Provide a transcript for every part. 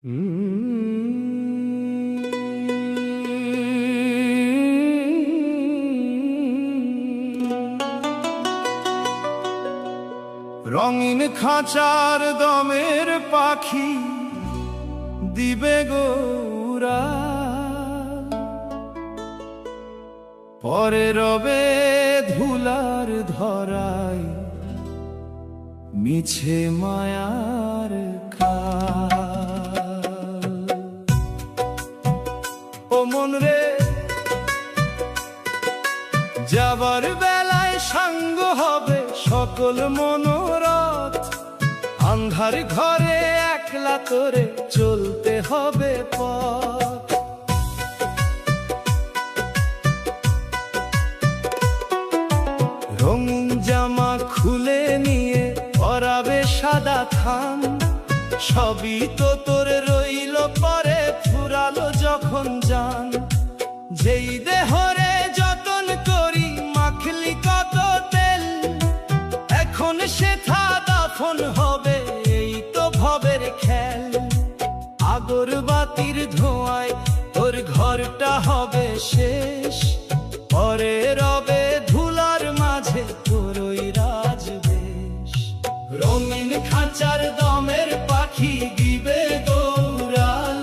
রঙিন খাঁচার দমের পাখি দিবে গৌরা, পরে রবে ধুলার ধরায় মিছে মায়ার কাল। ও মন রে, যাবার বেলায় সাঙ্গ হবে সকল মনোরথ, আন্ধার ঘরে একলা তোরে চলতে হবে পথ। রঙিন জামা খুলে নিয়ে পরাবে সাদা থান, সবই তো তোর রইল পরে ফুরালো যখন জান। যেই দেহরে যতন করি মাখলি কত তেল, এখন সেথা দাফন হবে এই তো ভবের খেল। আগরবাতির ধোঁয়ায় তোর ঘরটা হবে শেষ, পরে রবে ধুলার মাঝে তোর ওই রাজবেশ। রঙিন খাঁচার দমের পাখি দিবে গৌরাল,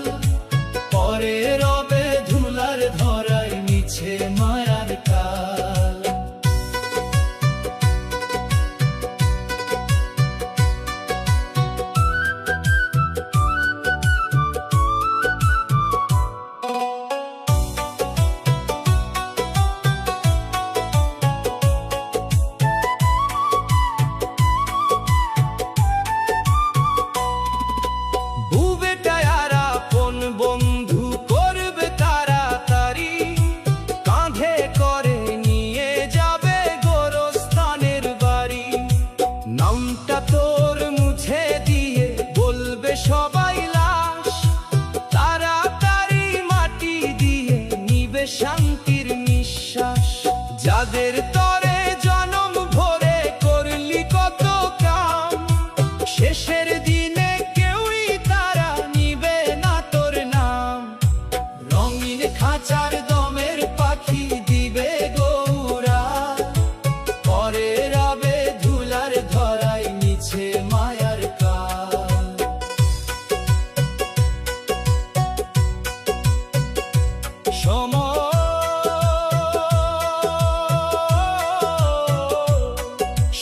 পরে রবে ধুলার ধরায় মিছে মায়ার কাল। বন্ধু করবে তাড়াতাড়ি, কাঁধে করে নিয়ে যাবে গোরস্থানের বাড়ি। নামটা তোর মুছে দিয়ে বলবে সবাই লাশ, তাড়াতাড়ি মাটি দিয়ে নিবে শান্তির নিঃশ্বাস। যাদের তরে জনম ভরে করলি কত কাম, শেষের দিনে কেউই তারা নিবে না তোর নাম। রঙিন খাঁচার দমের পাখি দিবে গৌরা, পরে রবে ধুলার ধরায় মিছে মায়ার কাল।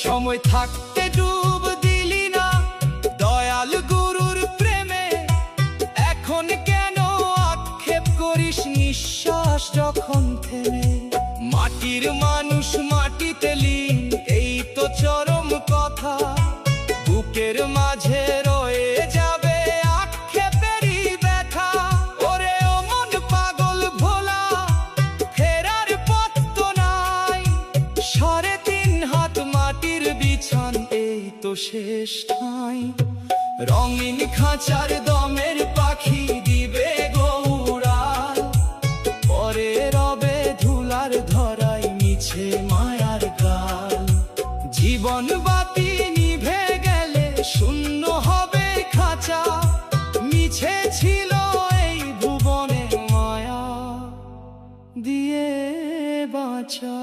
সময় থাকতে ডুব দিলি না দয়াল গুরুর প্রেমে, এখন কেন আক্ষেপ করিস নিঃশ্বাস যখন থেমে। মাটির মানুষ মাটিতে লীন এই তো চরম কথা, বুকের মাঝে রয়ে যাবে আক্ষেপেরই ব্যথা। ওরে ও মন পাগল ভোলা, ফেরার পথ তো নাই, 3.5 হাত মাটির বিছান এই তো শেষ ঠাঁই। রঙিন খাঁচার দমের পাখি দিবে গৌরাল, পরে রবে ধুলার ধরায় মিছে মায়ার কাল। জীবন বাতি নিভে গেলে শূন্য হবে খাঁচা, মিছে ছিল এই ভুবনে মায়া দিয়ে বাঁচা।